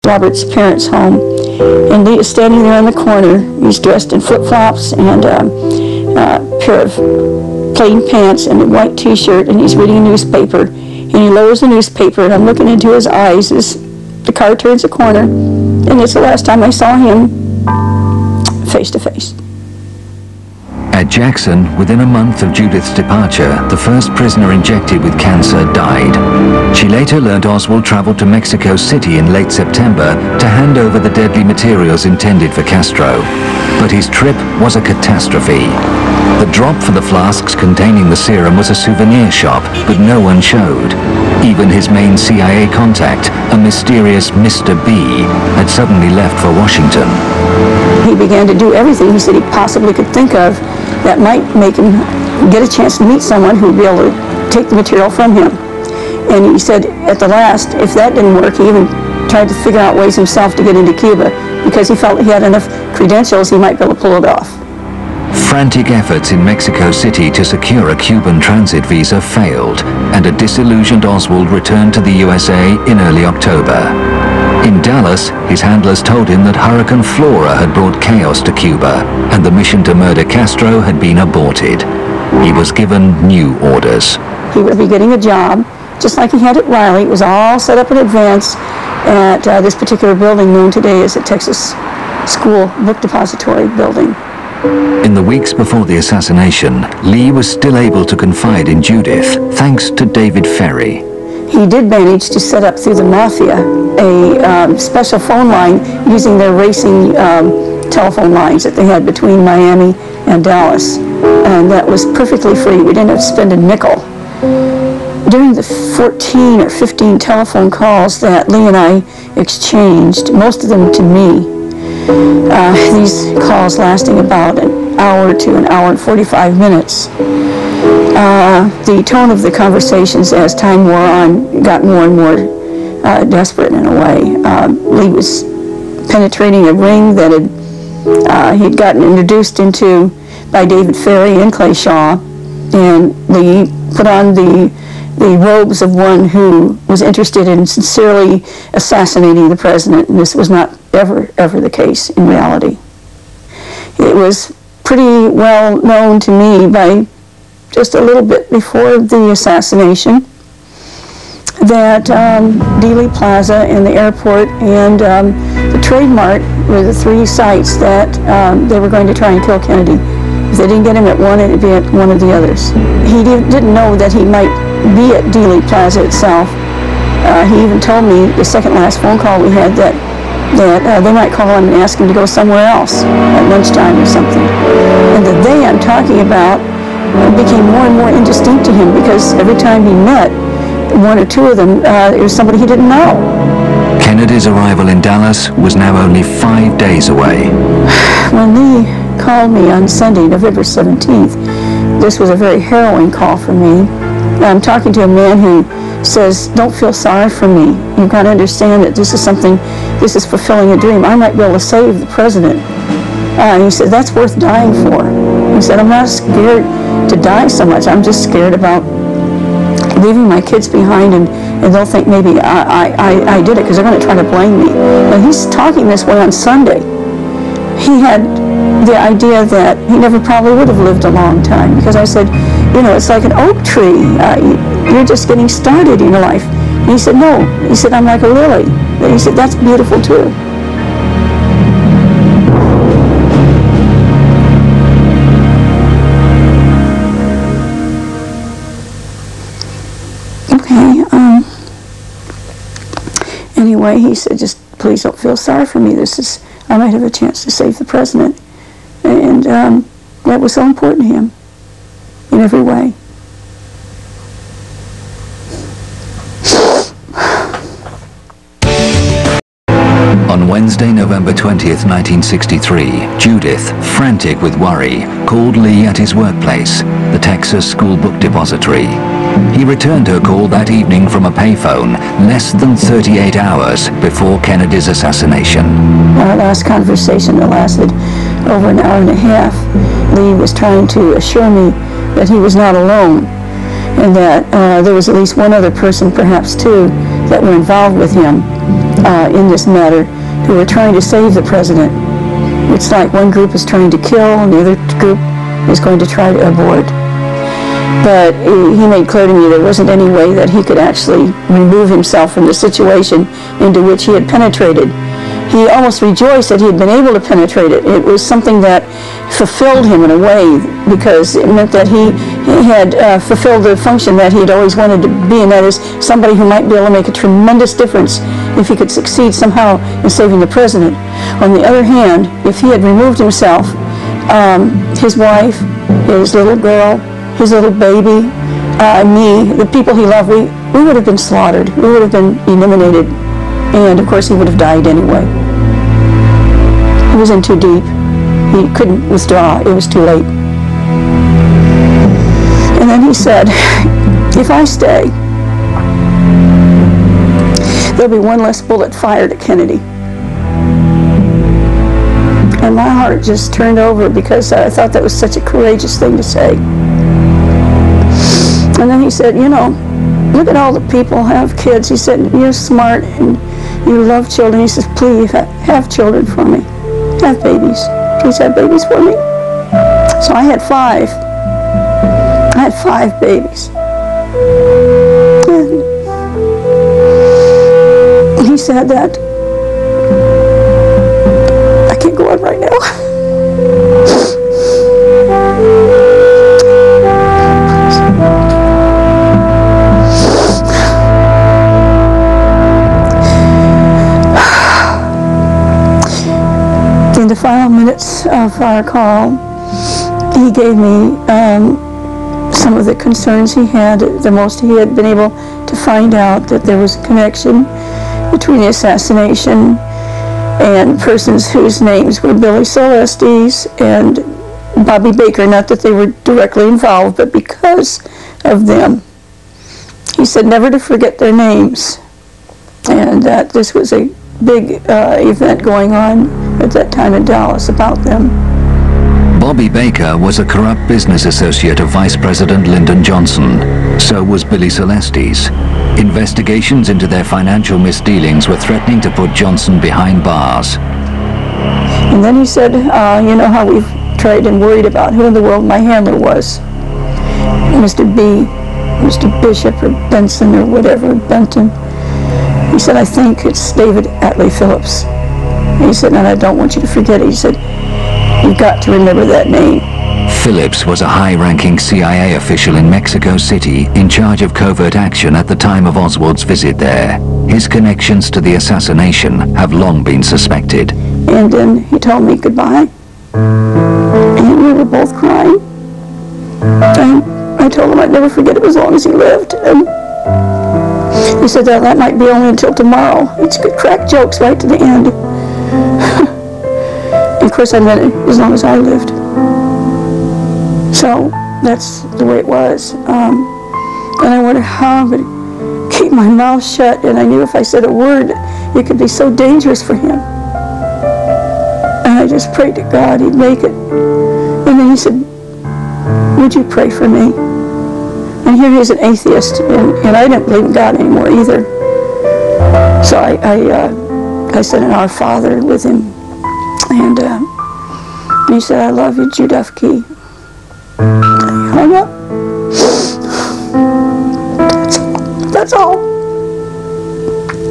Robert's parents' home. And Lee is standing there in the corner. He's dressed in flip-flops and a pair of plain pants and a white t-shirt, and he's reading a newspaper. And he lowers the newspaper, and I'm looking into his eyes as the car turns a corner, and it's the last time I saw him face to face. At Jackson, within a month of Judith's departure, the first prisoner injected with cancer died. She later learned Oswald traveled to Mexico City in late September to hand over the deadly materials intended for Castro. But his trip was a catastrophe. The drop for the flasks containing the serum was a souvenir shop, but no one showed. Even his main CIA contact, a mysterious Mr. B, had suddenly left for Washington. He began to do everything he said he possibly could think of that might make him get a chance to meet someone who would be able to take the material from him. And he said at the last, if that didn't work, he even tried to figure out ways himself to get into Cuba because he felt he had enough credentials he might be able to pull it off. Frantic efforts in Mexico City to secure a Cuban transit visa failed, and a disillusioned Oswald returned to the USA in early October. In Dallas, his handlers told him that Hurricane Flora had brought chaos to Cuba, and the mission to murder Castro had been aborted. He was given new orders. He would be getting a job, just like he had at Riley. It was all set up in advance at this particular building known today as the Texas School Book Depository building. In the weeks before the assassination, Lee was still able to confide in Judith, thanks to David Ferry. He did manage to set up through the Mafia a special phone line using their racing telephone lines that they had between Miami and Dallas. And that was perfectly free. We didn't have to spend a nickel. During the 14 or 15 telephone calls that Lee and I exchanged, most of them to me, these calls lasting about an hour to an hour and 45 minutes. The tone of the conversations as time wore on got more and more desperate in a way. Lee was penetrating a ring that he'd gotten introduced into by David Ferry and Clay Shaw, and Lee put on the robes of one who was interested in sincerely assassinating the president, and this was not ever the case in reality. It was pretty well known to me by just a little bit before the assassination that Dealey Plaza and the airport and the Trade Mart were the three sites that they were going to try and kill Kennedy. If they didn't get him at one, it'd be at one of the others. He didn't know that he might be at Dealey Plaza itself. He even told me the second last phone call we had that they might call him and ask him to go somewhere else at lunchtime or something. And the they I'm talking about became more and more indistinct to him because every time he met one or two of them, it was somebody he didn't know. Kennedy's arrival in Dallas was now only 5 days away. When Lee called me on Sunday, November 17th, this was a very harrowing call for me. I'm talking to a man who says, don't feel sorry for me. You've got to understand that this is fulfilling a dream. I might be able to save the president. And he said, that's worth dying for. He said, I'm not scared to die so much. I'm just scared about leaving my kids behind, and they'll think maybe I did it because they're going to try to blame me. And he's talking this way on Sunday. He had the idea that he never probably would have lived a long time because I said, you know, it's like an oak tree. You're just getting started in your life. And he said, no. He said, I'm like a lily. But he said, that's beautiful too. Okay. Anyway, he said, just please don't feel sorry for me. I might have a chance to save the president. And that was so important to him in every way. On Wednesday, November 20th, 1963, Judith, frantic with worry, called Lee at his workplace, the Texas School Book Depository. He returned her call that evening from a payphone less than 38 hours before Kennedy's assassination. Our last conversation that lasted over an hour and a half, Lee was trying to assure me that he was not alone and that there was at least one other person, perhaps two, that were involved with him. in this matter who are trying to save the president. It's like one group is trying to kill and the other group is going to try to abort. But he made clear to me there wasn't any way that he could actually remove himself from the situation into which he had penetrated. He almost rejoiced that he had been able to penetrate it. It was something that fulfilled him in a way, because it meant that he had fulfilled the function that he had always wanted to be, and that is somebody who might be able to make a tremendous difference if he could succeed somehow in saving the president. On the other hand, if he had removed himself, his wife, his little girl, his little baby, me, the people he loved, we would have been slaughtered. We would have been eliminated. And of course he would have died anyway. He was in too deep. He couldn't withdraw. It was too late. And then he said, if I stay, there'll be one less bullet fired at Kennedy. And my heart just turned over, because I thought that was such a courageous thing to say. And then he said, you know, look at all the people who have kids. He said, you're smart and you love children. He says, please have children for me. Have babies. Please have babies for me. So I had 5. I had 5 babies. And he said that, I can't go on right now. In the final minutes of our call, he gave me some of the concerns he had. The most he had been able to find out that there was a connection between the assassination and persons whose names were Billy Celestes and Bobby Baker. Not that they were directly involved, but because of them. He said never to forget their names, and that this was a big event going on at that time in Dallas about them. Bobby Baker was a corrupt business associate of Vice President Lyndon Johnson. So was Billy Celestes. Investigations into their financial misdealings were threatening to put Johnson behind bars. And then he said, you know how we've tried and worried about who in the world my handler was. Mr. B, Mr. Bishop or Benson or whatever, Benton. He said, I think it's David Atlee Phillips. He said, and I don't want you to forget it. He said, you've got to remember that name. Phillips was a high-ranking CIA official in Mexico City in charge of covert action at the time of Oswald's visit there. His connections to the assassination have long been suspected. And then he told me goodbye. And we were both crying. And I told him I'd never forget it as long as he lived. And he said that might be only until tomorrow. He could crack jokes right to the end. And of course I meant it as long as I lived. So that's the way it was. And I wondered how I would keep my mouth shut, and I knew if I said a word, it could be so dangerous for him. And I just prayed to God he'd make it. And then he said, would you pray for me? And here he is, an atheist, and I didn't believe in God anymore either. So I said an Our Father with him, and he said, I love you, Judith Key. I hung up. That's all.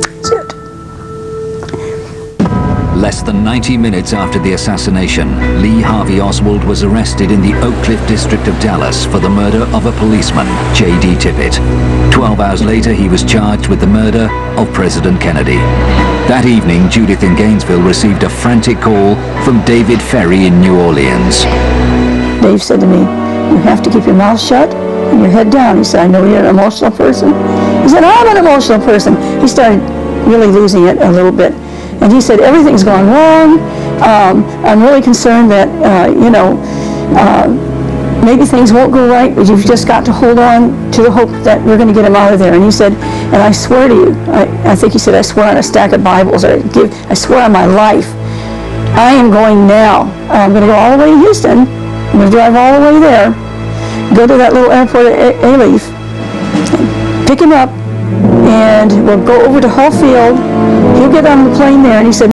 That's it. Less than 90 minutes after the assassination, Lee Harvey Oswald was arrested in the Oak Cliff district of Dallas for the murder of a policeman, J.D. Tippit. 12 hours later, he was charged with the murder of President Kennedy. That evening, Judith in Gainesville received a frantic call from David Ferry in New Orleans. Dave said to me, you have to keep your mouth shut and your head down. He said, I know you're an emotional person. He said, I'm an emotional person. He started really losing it a little bit. And he said, everything's gone wrong. I'm really concerned that, maybe things won't go right, but you've just got to hold on to the hope that we're going to get him out of there. And he said, and I swear to you, I think he said, I swear on a stack of Bibles, or I swear on my life, I am going now. I'm going to go all the way to Houston. I'm going to drive all the way there, go to that little airport at Alief, pick him up, and we'll go over to Hull Field. He'll get on the plane there, and he said,